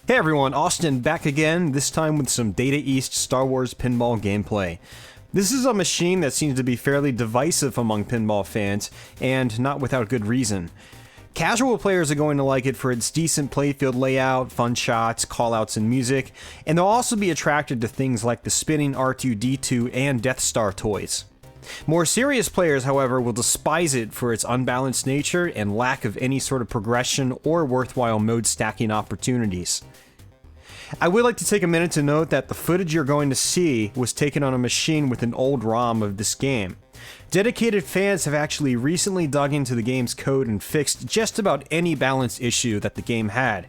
Hey everyone, Austin back again, this time with some Data East Star Wars pinball gameplay. This is a machine that seems to be fairly divisive among pinball fans, and not without good reason. Casual players are going to like it for its decent playfield layout, fun shots, callouts, and music, and they'll also be attracted to things like the spinning R2-D2 and Death Star toys. More serious players, however, will despise it for its unbalanced nature and lack of any sort of progression or worthwhile mode stacking opportunities. I would like to take a minute to note that the footage you're going to see was taken on a machine with an old ROM of this game. Dedicated fans have actually recently dug into the game's code and fixed just about any balance issue that the game had,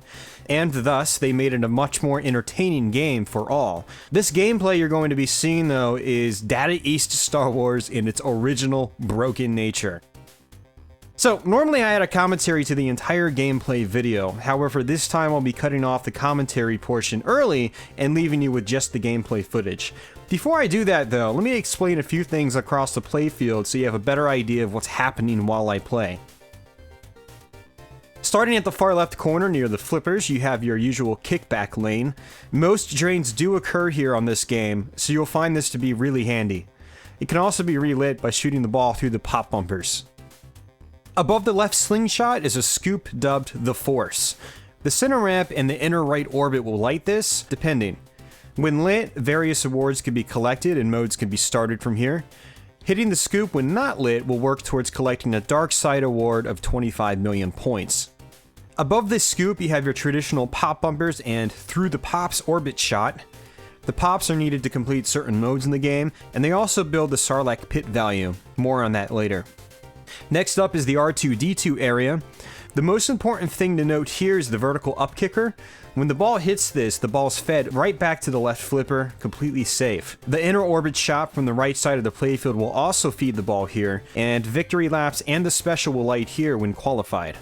and thus they made it a much more entertaining game for all. This gameplay you're going to be seeing though is Data East Star Wars in its original broken nature. So, normally I add a commentary to the entire gameplay video, however this time I'll be cutting off the commentary portion early and leaving you with just the gameplay footage. Before I do that though, let me explain a few things across the playfield so you have a better idea of what's happening while I play. Starting at the far left corner near the flippers, you have your usual kickback lane. Most drains do occur here on this game, so you'll find this to be really handy. It can also be relit by shooting the ball through the pop bumpers. Above the left slingshot is a scoop dubbed the Force. The center ramp and the inner right orbit will light this, depending. When lit, various awards can be collected and modes can be started from here. Hitting the scoop when not lit will work towards collecting a dark side award of 25 million points. Above this scoop you have your traditional pop bumpers and through the pops orbit shot. The pops are needed to complete certain modes in the game, and they also build the Sarlacc pit value. More on that later. Next up is the R2-D2 area. The most important thing to note here is the vertical up kicker. When the ball hits this, the ball's fed right back to the left flipper, completely safe. The inner orbit shot from the right side of the playfield will also feed the ball here, and victory laps and the special will light here when qualified.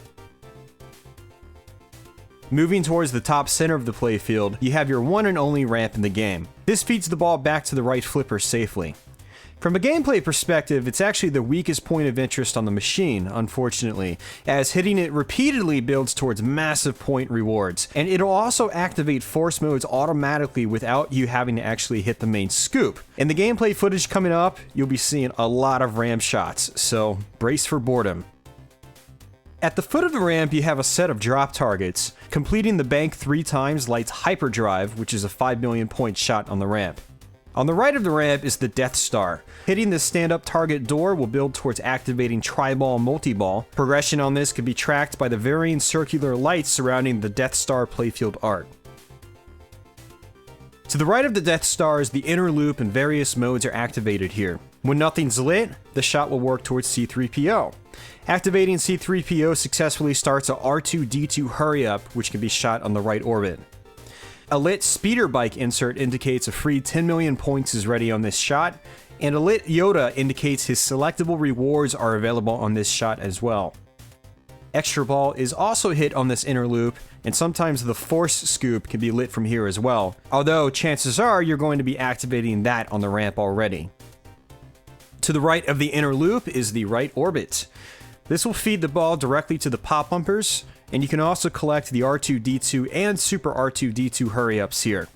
Moving towards the top center of the playfield, you have your one and only ramp in the game. This feeds the ball back to the right flipper safely. From a gameplay perspective, it's actually the weakest point of interest on the machine, unfortunately, as hitting it repeatedly builds towards massive point rewards, and it'll also activate force modes automatically without you having to actually hit the main scoop. In the gameplay footage coming up, you'll be seeing a lot of ramp shots, so brace for boredom. At the foot of the ramp, you have a set of drop targets. Completing the bank 3 times lights Hyperdrive, which is a 5 million point shot on the ramp. On the right of the ramp is the Death Star. Hitting the stand-up target door will build towards activating Tri-Ball Multi-Ball. Progression on this can be tracked by the varying circular lights surrounding the Death Star playfield art. To the right of the Death Star is the inner loop, and various modes are activated here. When nothing's lit, the shot will work towards C-3PO. Activating C-3PO successfully starts a R2-D2 hurry-up, which can be shot on the right orbit. A lit speeder bike insert indicates a free 10 million points is ready on this shot, and a lit Yoda indicates his selectable rewards are available on this shot as well. Extra ball is also hit on this inner loop, and sometimes the Force scoop can be lit from here as well, although chances are you're going to be activating that on the ramp already. To the right of the inner loop is the right orbit. This will feed the ball directly to the pop bumpers, and you can also collect the R2-D2 and Super R2-D2 hurry-ups here.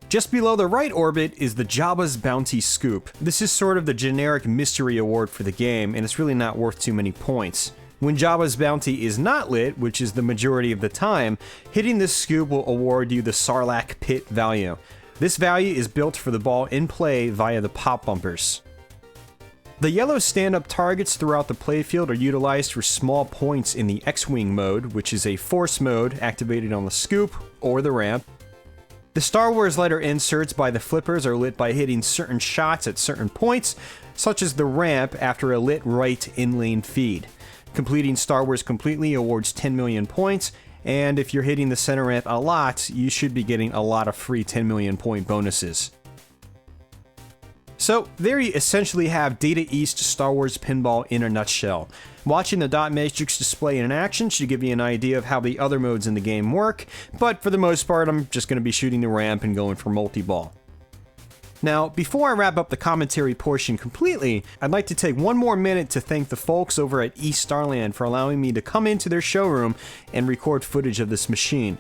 Just below the right orbit is the Jabba's Bounty Scoop. This is sort of the generic mystery award for the game, and it's really not worth too many points. When Jabba's Bounty is not lit, which is the majority of the time, hitting this scoop will award you the Sarlacc pit value. This value is built for the ball in play via the pop bumpers. The yellow stand-up targets throughout the playfield are utilized for small points in the X-Wing mode, which is a force mode activated on the scoop or the ramp. The Star Wars letter inserts by the flippers are lit by hitting certain shots at certain points, such as the ramp after a lit right in-lane feed. Completing Star Wars completely awards 10 million points, and if you're hitting the center ramp a lot, you should be getting a lot of free 10 million point bonuses. So, there you essentially have Data East Star Wars Pinball in a nutshell. Watching the dot matrix display in action should give you an idea of how the other modes in the game work, but for the most part I'm just going to be shooting the ramp and going for multi-ball. Now, before I wrap up the commentary portion completely, I'd like to take one more minute to thank the folks over at East Starland for allowing me to come into their showroom and record footage of this machine.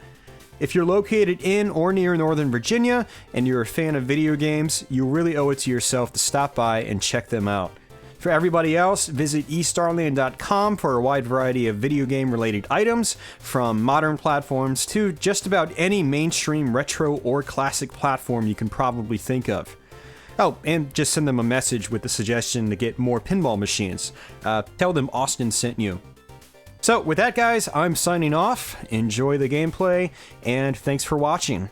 If you're located in or near Northern Virginia and you're a fan of video games, you really owe it to yourself to stop by and check them out. For everybody else, visit eStarland.com for a wide variety of video game related items, from modern platforms to just about any mainstream retro or classic platform you can probably think of. Oh, and just send them a message with the suggestion to get more pinball machines. Tell them Austin sent you. So with that, guys, I'm signing off. Enjoy the gameplay, and thanks for watching.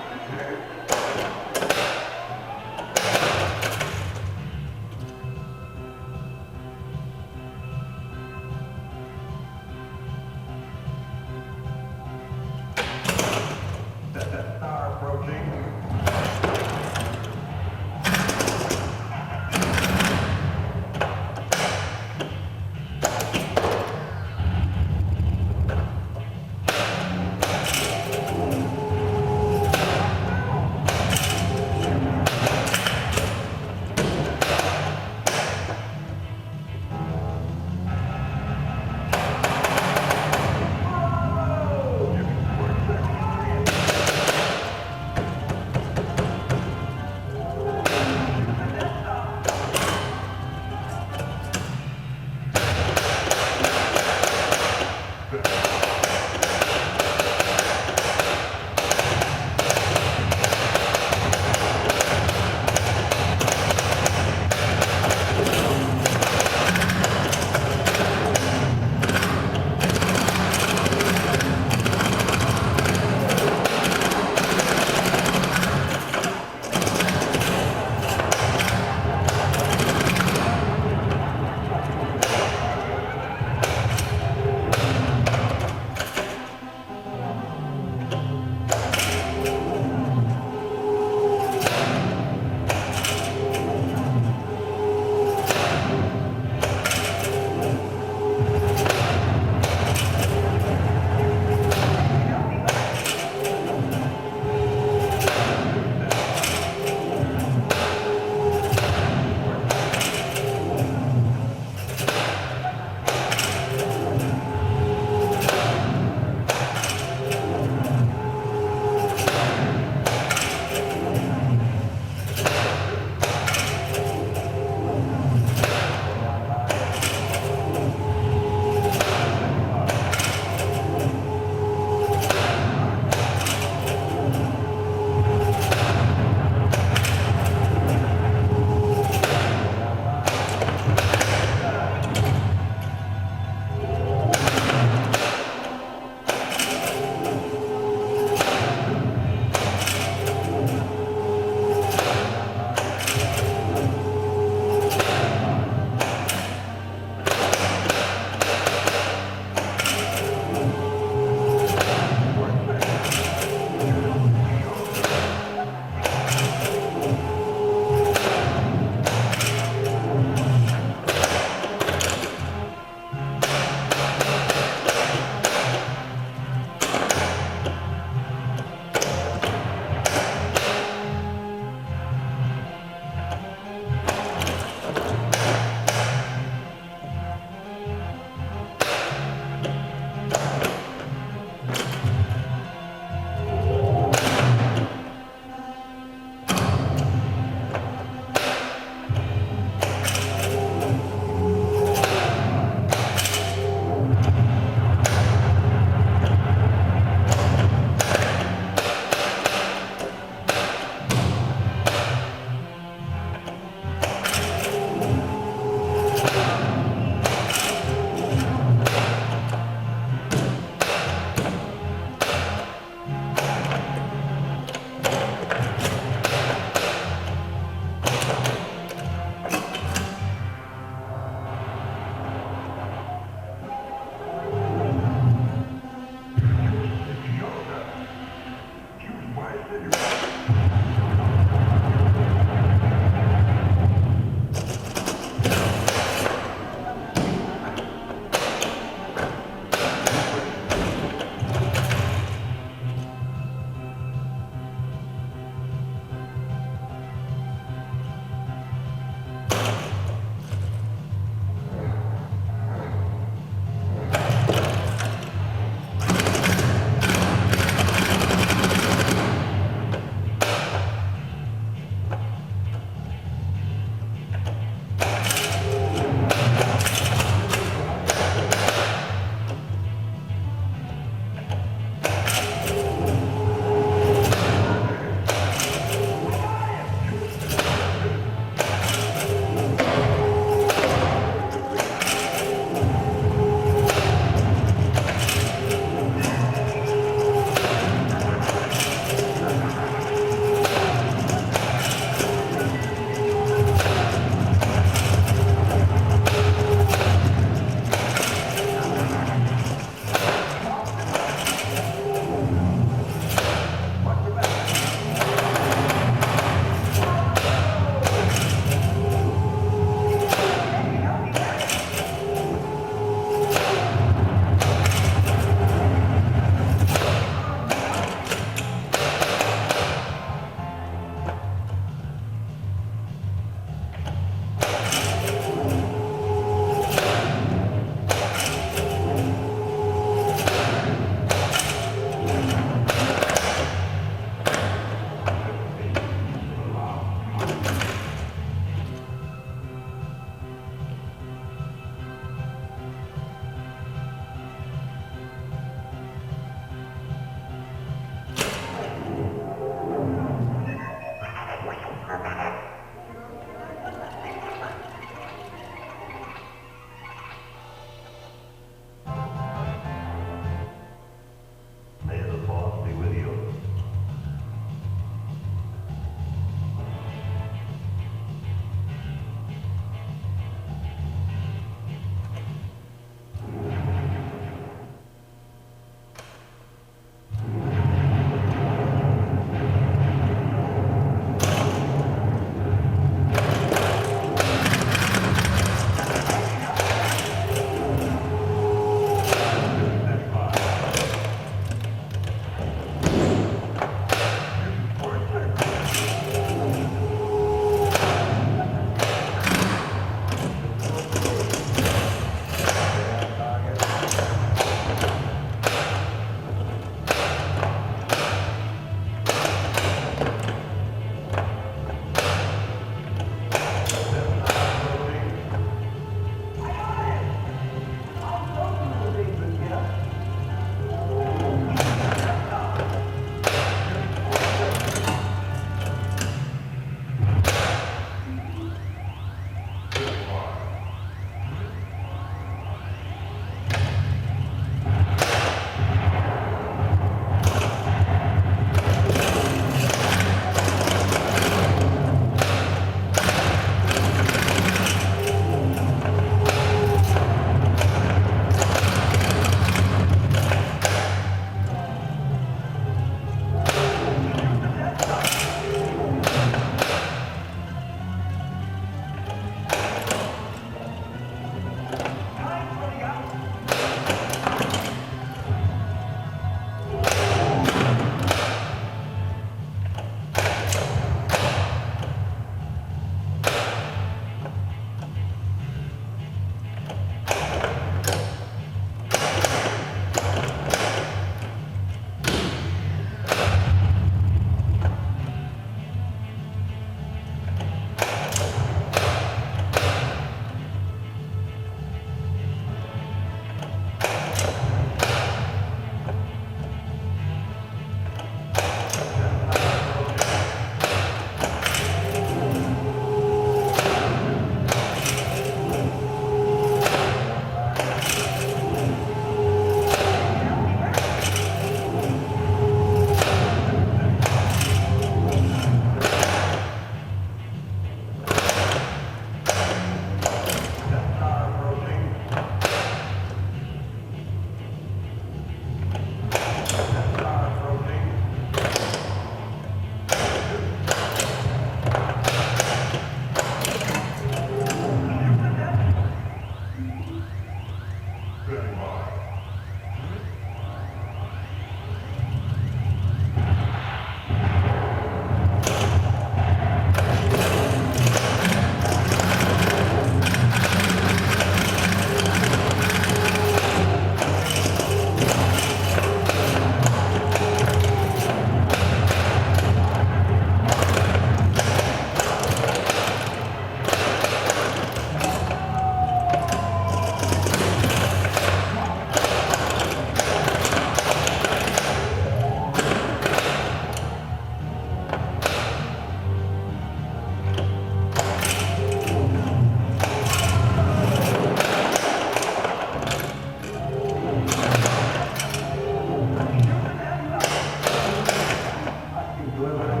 Good.